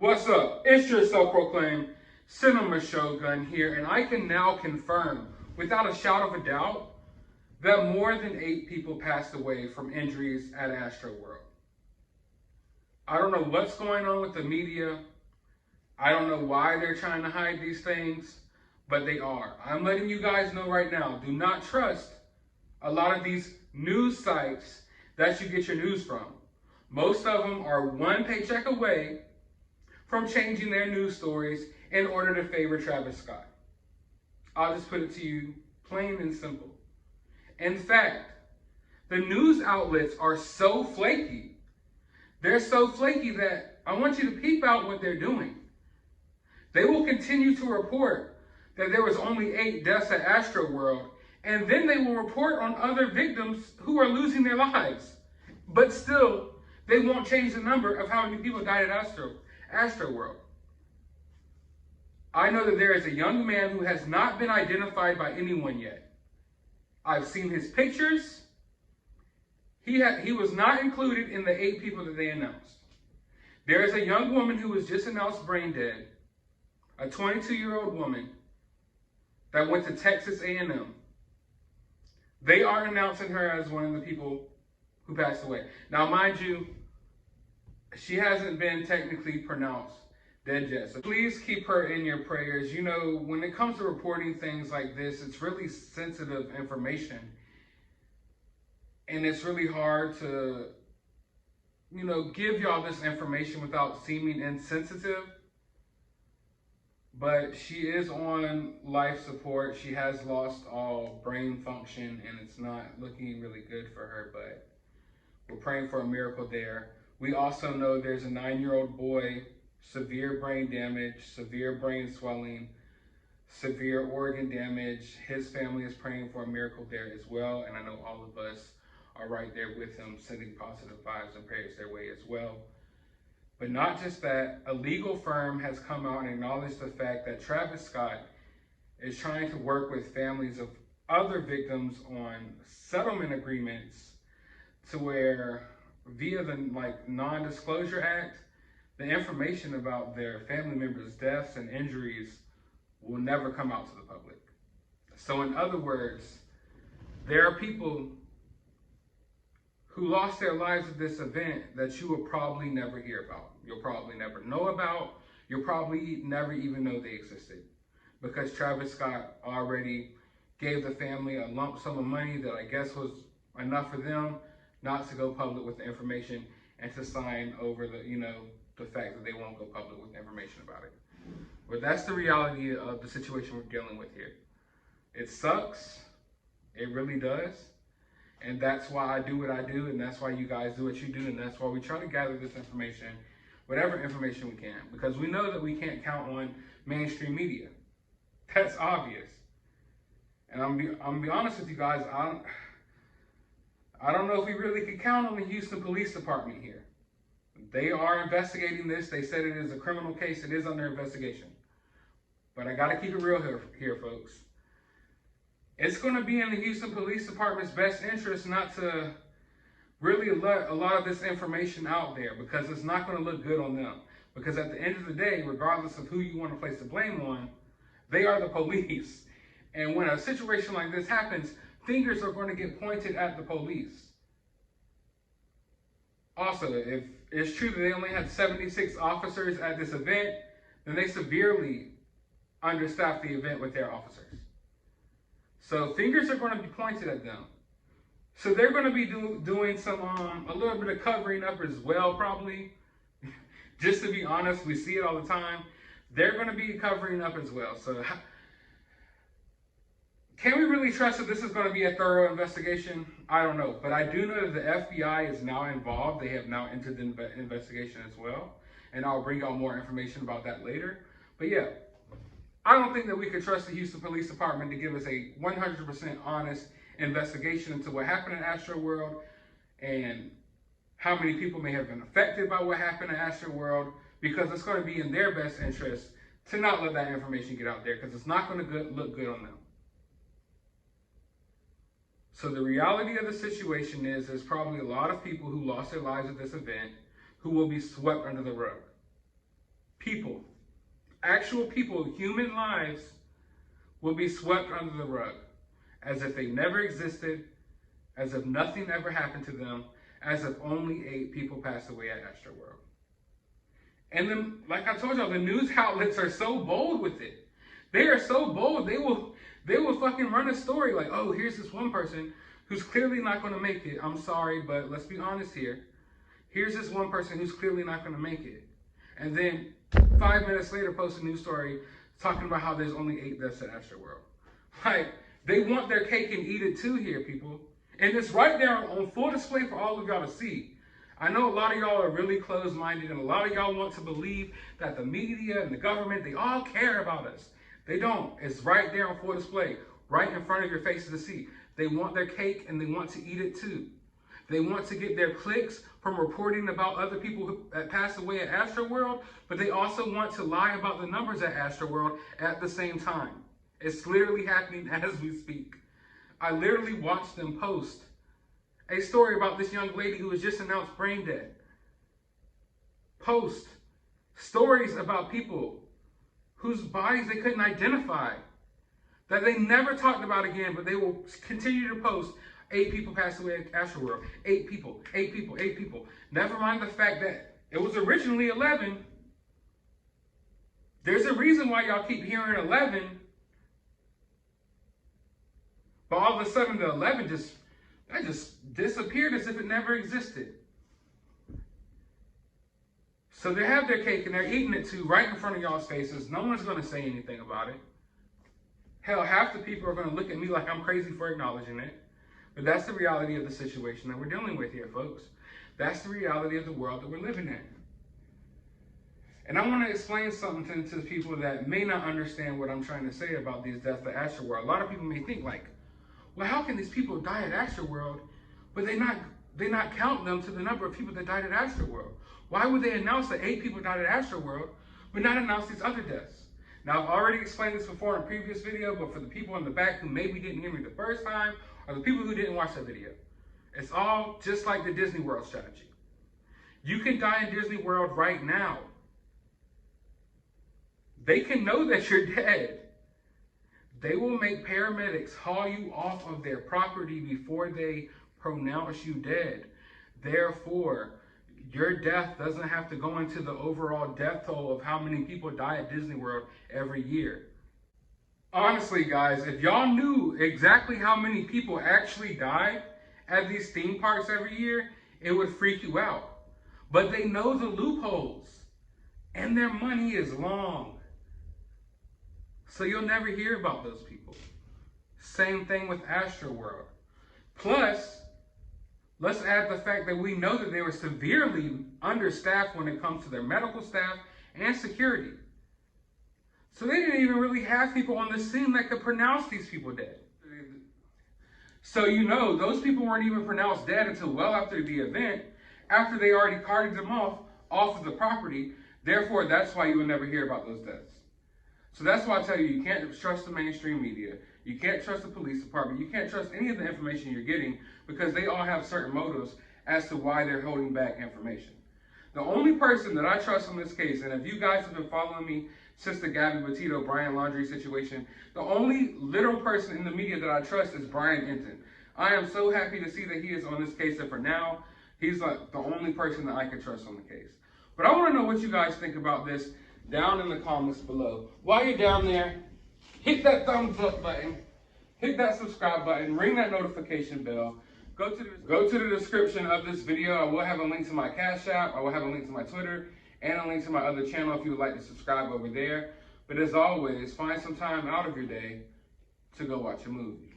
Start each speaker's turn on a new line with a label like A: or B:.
A: What's up? It's your self-proclaimed cinema shogun here, and I can now confirm, without a shadow of a doubt, that more than 8 people passed away from injuries at AstroWorld. I don't know what's going on with the media. I don't know why they're trying to hide these things, but they are. I'm letting you guys know right now, do not trust a lot of these news sites that you get your news from. Most of them are one paycheck away from changing their news stories in order to favor Travis Scott. I'll just put it to you plain and simple. In fact, the news outlets are so flaky. They're so flaky that I want you to peep out what they're doing. They will continue to report that there was only 8 deaths at AstroWorld, and then they will report on other victims who are losing their lives. But still, they won't change the number of how many people died at AstroWorld. I know that there is a young man who has not been identified by anyone yet. I've seen his pictures. He was not included in the 8 people that they announced. There is a young woman who was just announced brain dead, a 22-year-old woman that went to Texas A&M. They are announcing her as one of the people who passed away. Now, mind you, she hasn't been technically pronounced dead yet. So please keep her in your prayers. You know, when it comes to reporting things like this, it's really sensitive information. And it's really hard to, give y'all this information without seeming insensitive. But she is on life support. She has lost all brain function, and it's not looking really good for her. But we're praying for a miracle there. We also know there's a 9-year-old boy, severe brain damage, severe brain swelling, severe organ damage. His family is praying for a miracle there as well. And I know all of us are right there with him, sending positive vibes and prayers their way as well. But not just that, a legal firm has come out and acknowledged the fact that Travis Scott is trying to work with families of other victims on settlement agreements to where, via the Non-Disclosure Act, the information about their family members' deaths and injuries will never come out to the public. So in other words, there are people who lost their lives at this event that you will probably never hear about. You'll probably never know about. You'll probably never even know they existed, because Travis Scott already gave the family a lump sum of money that I guess was enough for them not to go public with the information and to sign over the fact that they won't go public with information about it. But that's the reality of the situation we're dealing with here. It sucks. It really does. And that's why I do what I do, and that's why you guys do what you do, and that's why we try to gather this information, whatever information we can, because we know that we can't count on mainstream media. That's obvious. And I'm gonna be honest with you guys, I don't know if we really could count on the Houston Police Department here. They are investigating this. They said it is a criminal case. It is under investigation. But I gotta keep it real here, folks. It's going to be in the Houston Police Department's best interest not to really let a lot of this information out there, because it's not going to look good on them. Because at the end of the day, regardless of who you want to place the blame on, they are the police. And when a situation like this happens, fingers are going to get pointed at the police. Also, if it's true that they only had 76 officers at this event, then they severely understaffed the event with their officers. So fingers are going to be pointed at them. So they're going to be doing some a little bit of covering up as well, probably. Just to be honest, we see it all the time. They're going to be covering up as well. So can we really trust that this is going to be a thorough investigation? I don't know. But I do know that the FBI is now involved. They have now entered the investigation as well. And I'll bring out more information about that later. But yeah, I don't think that we could trust the Houston Police Department to give us a 100% honest investigation into what happened at AstroWorld and how many people may have been affected by what happened at AstroWorld, because it's going to be in their best interest to not let that information get out there, because it's not going to look good on them. So the reality of the situation is there's probably a lot of people who lost their lives at this event who will be swept under the rug. people, actual people, human lives will be swept under the rug as if they never existed, as if nothing ever happened to them, as if only 8 people passed away at AstroWorld. And then, like I told y'all, the news outlets are so bold with it. They are so bold, they will fucking run a story like, oh, here's this one person who's clearly not going to make it. I'm sorry, but let's be honest here. Here's this one person who's clearly not going to make it. And then 5 minutes later, post a news story talking about how there's only 8 deaths at AstroWorld. Like, they want their cake and eat it too here, people. And it's right there on full display for all of y'all to see. I know a lot of y'all are really closed-minded, and a lot of y'all want to believe that the media and the government, they all care about us. They don't. It's right there on full display, right in front of your faces to see. They want their cake and they want to eat it too. They want to get their clicks from reporting about other people who passed away at AstroWorld, but they also want to lie about the numbers at AstroWorld at the same time. It's literally happening as we speak. I literally watched them post a story about this young lady who was just announced brain dead. Post stories about people whose bodies they couldn't identify, that they never talked about again, but they will continue to post 8 people passed away at AstroWorld. 8 people, 8 people, 8 people. Never mind the fact that it was originally 11. There's a reason why y'all keep hearing 11. But all of a sudden the 11 just disappeared as if it never existed. So they have their cake and they're eating it too, right in front of y'all's faces. No one's going to say anything about it. Hell, half the people are going to look at me like I'm crazy for acknowledging it. But that's the reality of the situation that we're dealing with here, folks. That's the reality of the world that we're living in. And I want to explain something to the people that may not understand what I'm trying to say about these deaths at AstroWorld. A lot of people may think like, well, how can these people die at AstroWorld, but they not count them to the number of people that died at AstroWorld? Why would they announce that 8 people died at AstroWorld, but not announce these other deaths? Now, I've already explained this before in a previous video, but for the people in the back who maybe didn't hear me the first time, or the people who didn't watch that video, it's all just like the Disney World strategy. You can die in Disney World right now. They can know that you're dead. They will make paramedics haul you off of their property before they pronounce you dead. Therefore, your death doesn't have to go into the overall death toll of how many people die at Disney World every year. Honestly, guys, if y'all knew exactly how many people actually die at these theme parks every year, it would freak you out. But they know the loopholes, and their money is long. So you'll never hear about those people. Same thing with AstroWorld. Plus, let's add the fact that we know that they were severely understaffed when it comes to their medical staff and security. So they didn't even really have people on the scene that could pronounce these people dead. So you know, those people weren't even pronounced dead until well after the event, after they already carted them off of the property. Therefore, that's why you will never hear about those deaths. So that's why I tell you, you can't trust the mainstream media. You can't trust the police department. You can't trust any of the information you're getting because they all have certain motives as to why they're holding back information. The only person that I trust in this case, and if you guys have been following me since the Gabby Petito, Brian Laundrie situation, the only literal person in the media that I trust is Brian Enton. I am so happy to see that he is on this case, and for now, he's like the only person that I can trust on the case. But I want to know what you guys think about this down in the comments below. While you're down there, hit that thumbs up button, hit that subscribe button, ring that notification bell. Go to the description of this video. I will have a link to my CashApp. I will have a link to my Twitter and a link to my other channel if you would like to subscribe over there. But as always, find some time out of your day to go watch a movie.